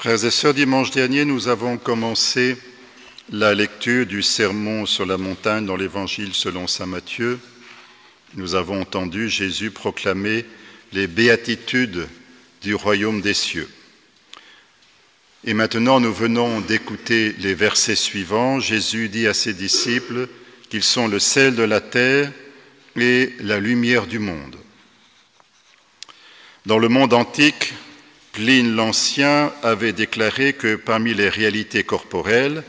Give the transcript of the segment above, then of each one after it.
Frères et sœurs, dimanche dernier, nous avons commencé la lecture du Sermon sur la montagne dans l'Évangile selon saint Matthieu. Nous avons entendu Jésus proclamer les béatitudes du royaume des cieux. Et maintenant, nous venons d'écouter les versets suivants. Jésus dit à ses disciples qu'ils sont le sel de la terre et la lumière du monde. Dans le monde antique, Pline l'Ancien avait déclaré que parmi les réalités corporelles,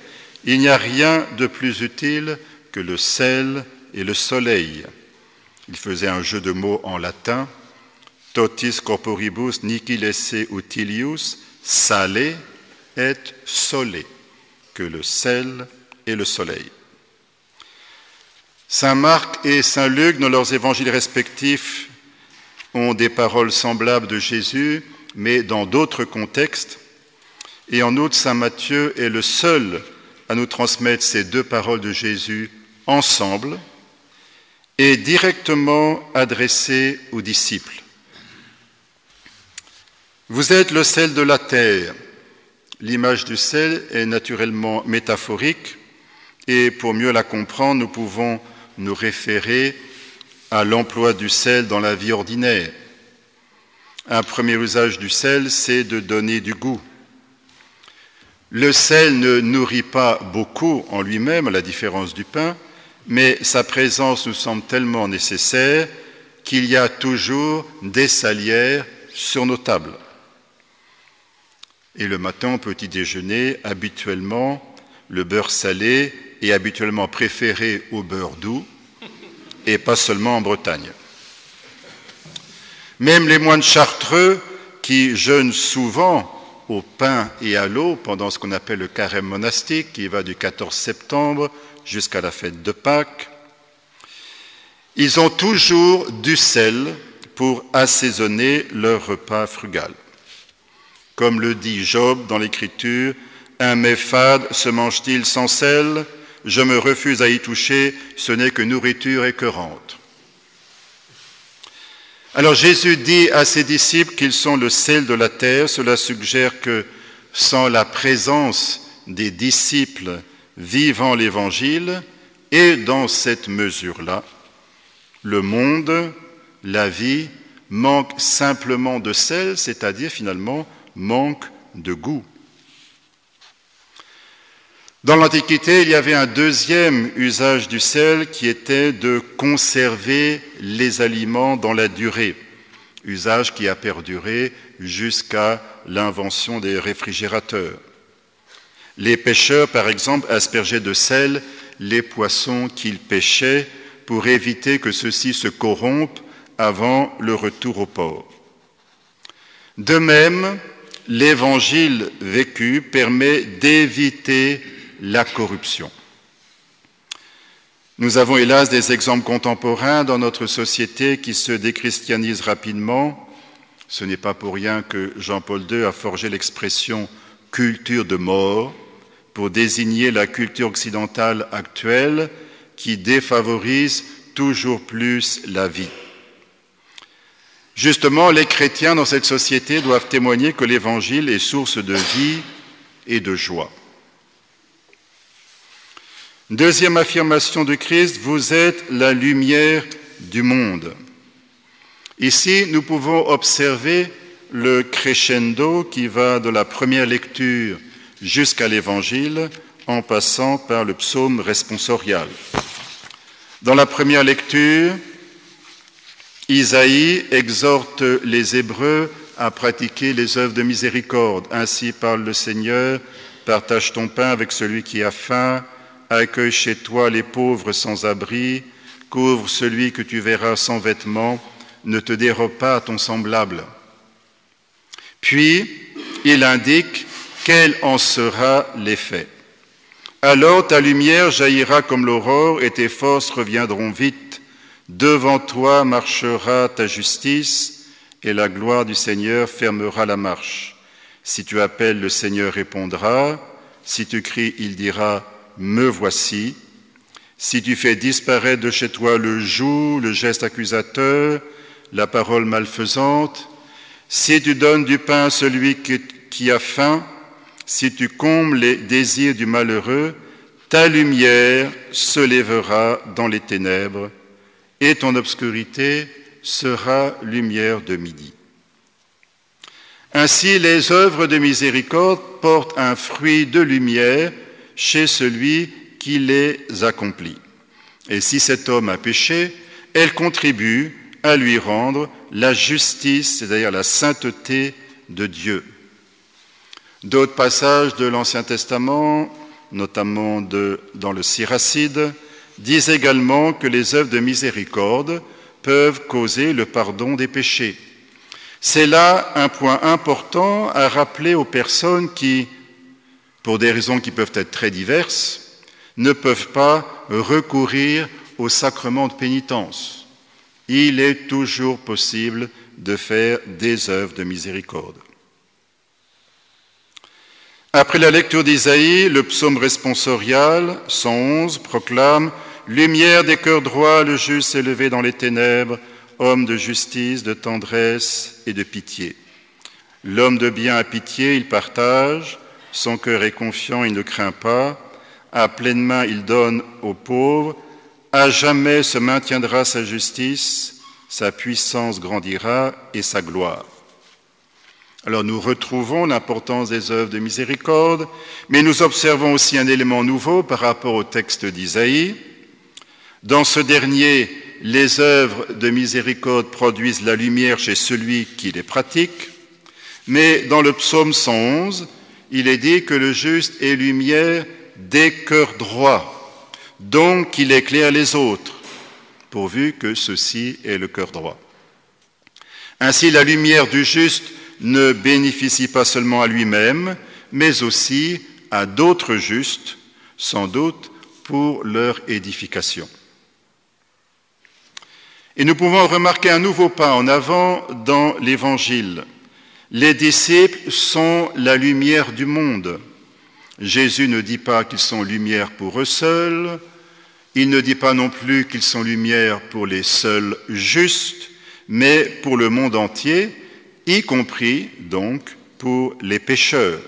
il n'y a rien de plus utile que le sel et le soleil. Il faisait un jeu de mots en latin, totis corporibus nihil esse utilius, sale et sole, que le sel et le soleil. Saint Marc et Saint Luc, dans leurs évangiles respectifs, ont des paroles semblables de Jésus, mais dans d'autres contextes. Et en outre, Saint Matthieu est le seul à nous transmettre ces deux paroles de Jésus ensemble et directement adressées aux disciples. Vous êtes le sel de la terre. L'image du sel est naturellement métaphorique et pour mieux la comprendre, nous pouvons nous référer à l'emploi du sel dans la vie ordinaire. Un premier usage du sel, c'est de donner du goût. Le sel ne nourrit pas beaucoup en lui-même, à la différence du pain, mais sa présence nous semble tellement nécessaire qu'il y a toujours des salières sur nos tables. Et le matin, au petit déjeuner, habituellement, le beurre salé est habituellement préféré au beurre doux, et pas seulement en Bretagne. Même les moines chartreux, qui jeûnent souvent au pain et à l'eau pendant ce qu'on appelle le carême monastique, qui va du 14 septembre jusqu'à la fête de Pâques, ils ont toujours du sel pour assaisonner leur repas frugal. Comme le dit Job dans l'Écriture, « Un mets fade se mange-t-il sans sel ? Je me refuse à y toucher, ce n'est que nourriture écœurante. » Alors Jésus dit à ses disciples qu'ils sont le sel de la terre. Cela suggère que sans la présence des disciples vivant l'Évangile, et dans cette mesure-là, le monde, la vie, manque simplement de sel, c'est-à-dire finalement manque de goût. Dans l'Antiquité, il y avait un deuxième usage du sel qui était de conserver les aliments dans la durée, usage qui a perduré jusqu'à l'invention des réfrigérateurs. Les pêcheurs, par exemple, aspergeaient de sel les poissons qu'ils pêchaient pour éviter que ceux-ci se corrompent avant le retour au port. De même, l'Évangile vécu permet d'éviter la corruption. Nous avons hélas des exemples contemporains dans notre société qui se déchristianisent rapidement. Ce n'est pas pour rien que Jean-Paul II a forgé l'expression « culture de mort » pour désigner la culture occidentale actuelle qui défavorise toujours plus la vie. Justement, les chrétiens dans cette société doivent témoigner que l'Évangile est source de vie et de joie. Deuxième affirmation de Christ, vous êtes la lumière du monde. Ici, nous pouvons observer le crescendo qui va de la première lecture jusqu'à l'Évangile en passant par le psaume responsorial. Dans la première lecture, Isaïe exhorte les Hébreux à pratiquer les œuvres de miséricorde. Ainsi parle le Seigneur, partage ton pain avec celui qui a faim, accueille chez toi les pauvres sans abri, couvre celui que tu verras sans vêtements, ne te dérobe pas à ton semblable. Puis, il indique quel en sera l'effet. Alors ta lumière jaillira comme l'aurore et tes forces reviendront vite. Devant toi marchera ta justice et la gloire du Seigneur fermera la marche. Si tu appelles, le Seigneur répondra. Si tu cries, il dira « Me voici ». Si tu fais disparaître de chez toi le joug, le geste accusateur, la parole malfaisante, si tu donnes du pain à celui qui a faim, si tu combles les désirs du malheureux, ta lumière se lèvera dans les ténèbres et ton obscurité sera lumière de midi. Ainsi, les œuvres de miséricorde portent un fruit de lumière chez celui qui les accomplit. Et si cet homme a péché, elles contribuent à lui rendre la justice, c'est-à-dire la sainteté de Dieu. D'autres passages de l'Ancien Testament, notamment dans le Siracide, disent également que les œuvres de miséricorde peuvent causer le pardon des péchés. C'est là un point important à rappeler aux personnes qui, pour des raisons qui peuvent être très diverses, ne peuvent pas recourir au sacrement de pénitence. Il est toujours possible de faire des œuvres de miséricorde. Après la lecture d'Isaïe, le psaume responsorial 111 proclame « Lumière des cœurs droits, le juste s'est levé dans les ténèbres, homme de justice, de tendresse et de pitié. L'homme de bien a pitié, il partage, son cœur est confiant, il ne craint pas, à pleine main il donne aux pauvres, à jamais se maintiendra sa justice, sa puissance grandira et sa gloire. » Alors nous retrouvons l'importance des œuvres de miséricorde, mais nous observons aussi un élément nouveau par rapport au texte d'Isaïe. Dans ce dernier, les œuvres de miséricorde produisent la lumière chez celui qui les pratique, mais dans le psaume 111, il est dit que le juste est lumière des cœurs droits, donc il éclaire les autres, pourvu que ceci est le cœur droit. Ainsi, la lumière du juste ne bénéficie pas seulement à lui-même, mais aussi à d'autres justes, sans doute pour leur édification. Et nous pouvons remarquer un nouveau pas en avant dans l'Évangile. Les disciples sont la lumière du monde. Jésus ne dit pas qu'ils sont lumière pour eux seuls, il ne dit pas non plus qu'ils sont lumière pour les seuls justes, mais pour le monde entier, y compris donc pour les pécheurs.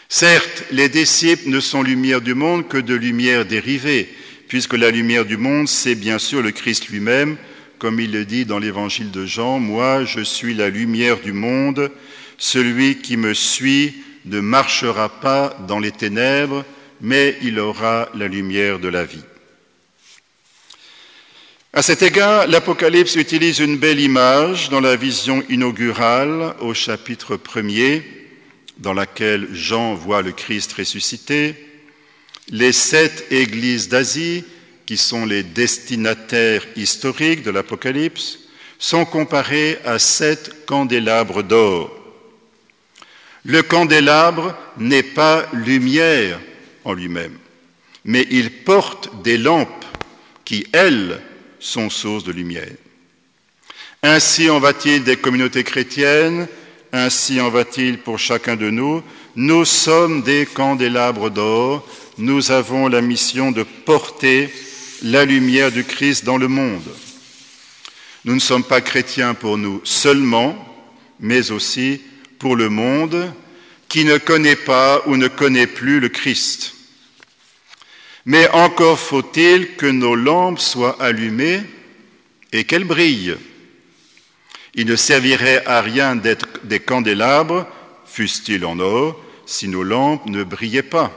Certes, les disciples ne sont lumière du monde que de lumière dérivée, puisque la lumière du monde, c'est bien sûr le Christ lui-même, comme il le dit dans l'évangile de Jean, « Moi, je suis la lumière du monde, celui qui me suit ne marchera pas dans les ténèbres, mais il aura la lumière de la vie. » À cet égard, l'Apocalypse utilise une belle image dans la vision inaugurale au chapitre 1er, dans laquelle Jean voit le Christ ressuscité. Les 7 églises d'Asie, qui sont les destinataires historiques de l'Apocalypse, sont comparées à 7 candélabres d'or. Le candélabre n'est pas lumière en lui-même, mais il porte des lampes qui, elles, sont source de lumière. Ainsi en va-t-il des communautés chrétiennes, ainsi en va-t-il pour chacun de nous. Nous sommes des candélabres d'or, nous avons la mission de porter la lumière du Christ dans le monde. Nous ne sommes pas chrétiens pour nous seulement, mais aussi pour le monde qui ne connaît pas ou ne connaît plus le Christ. Mais encore faut-il que nos lampes soient allumées et qu'elles brillent. Il ne servirait à rien d'être des candélabres, fussent-ils en or, si nos lampes ne brillaient pas.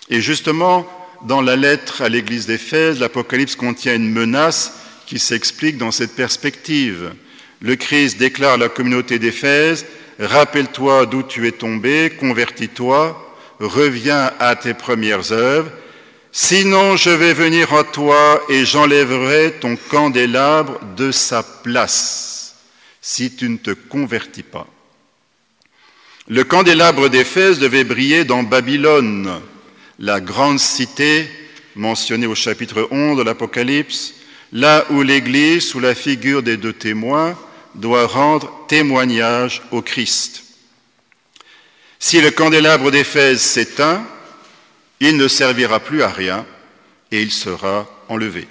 Et justement, dans la lettre à l'église d'Éphèse, l'Apocalypse contient une menace qui s'explique dans cette perspective. Le Christ déclare à la communauté d'Éphèse « Rappelle-toi d'où tu es tombé, convertis-toi, reviens à tes premières œuvres, sinon je vais venir à toi et j'enlèverai ton candélabre de sa place, si tu ne te convertis pas. » Le candélabre d'Éphèse devait briller dans Babylone, la grande cité mentionnée au chapitre 11 de l'Apocalypse, là où l'Église, sous la figure des 2 témoins, doit rendre témoignage au Christ. Si le candélabre d'Éphèse s'éteint, il ne servira plus à rien et il sera enlevé.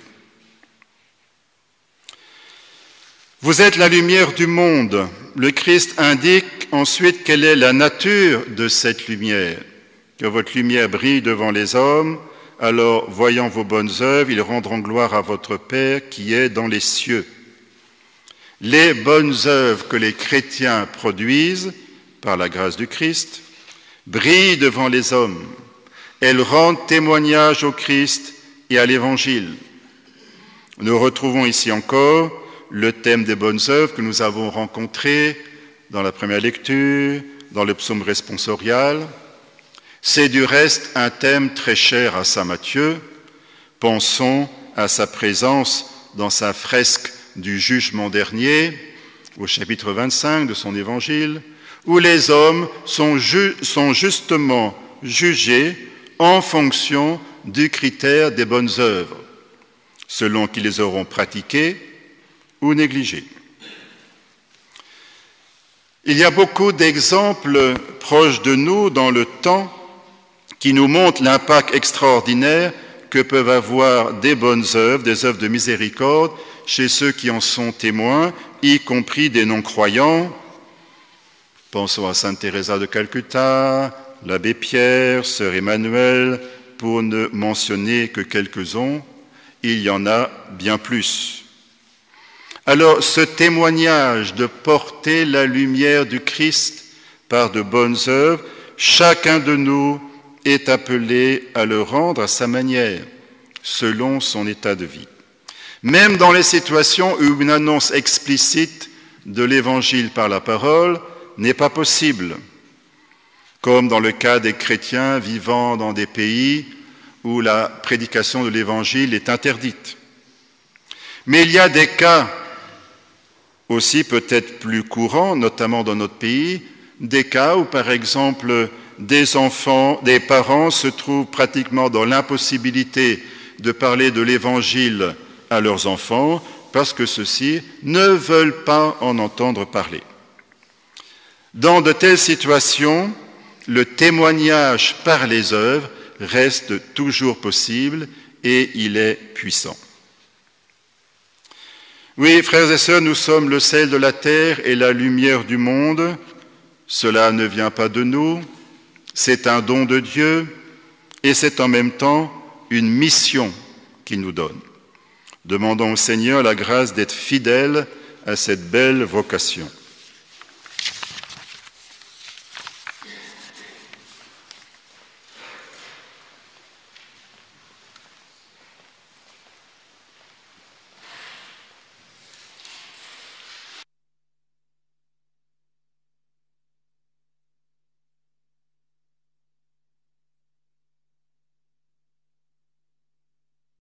Vous êtes la lumière du monde. le Christ indique ensuite quelle est la nature de cette lumière. Que votre lumière brille devant les hommes, alors voyant vos bonnes œuvres, ils rendront gloire à votre Père qui est dans les cieux. Les bonnes œuvres que les chrétiens produisent, par la grâce du Christ, brillent devant les hommes. Elles rendent témoignage au Christ et à l'Évangile. Nous retrouvons ici encore le thème des bonnes œuvres que nous avons rencontré dans la première lecture, dans le psaume responsorial. C'est du reste un thème très cher à saint Matthieu. Pensons à sa présence dans sa fresque du jugement dernier, au chapitre 25 de son évangile, où les hommes sont justement jugés en fonction du critère des bonnes œuvres, selon qu'ils les auront pratiquées ou négligées. Il y a beaucoup d'exemples proches de nous dans le temps qui nous montrent l'impact extraordinaire que peuvent avoir des bonnes œuvres, des œuvres de miséricorde chez ceux qui en sont témoins, y compris des non-croyants. Pensons à Sainte Teresa de Calcutta, l'abbé Pierre, sœur Emmanuel, pour ne mentionner que quelques-uns. Il y en a bien plus. Alors, ce témoignage de porter la lumière du Christ par de bonnes œuvres, chacun de nous est appelé à le rendre à sa manière, selon son état de vie. Même dans les situations où une annonce explicite de l'Évangile par la parole n'est pas possible, comme dans le cas des chrétiens vivant dans des pays où la prédication de l'Évangile est interdite. Mais il y a des cas aussi peut-être plus courants, notamment dans notre pays, des cas où, par exemple, des parents se trouvent pratiquement dans l'impossibilité de parler de l'Évangile à leurs enfants parce que ceux-ci ne veulent pas en entendre parler. Dans de telles situations, le témoignage par les œuvres reste toujours possible et il est puissant. Oui, frères et sœurs, nous sommes le sel de la terre et la lumière du monde. Cela ne vient pas de nous, c'est un don de Dieu et c'est en même temps une mission qu'il nous donne. Demandons au Seigneur la grâce d'être fidèles à cette belle vocation.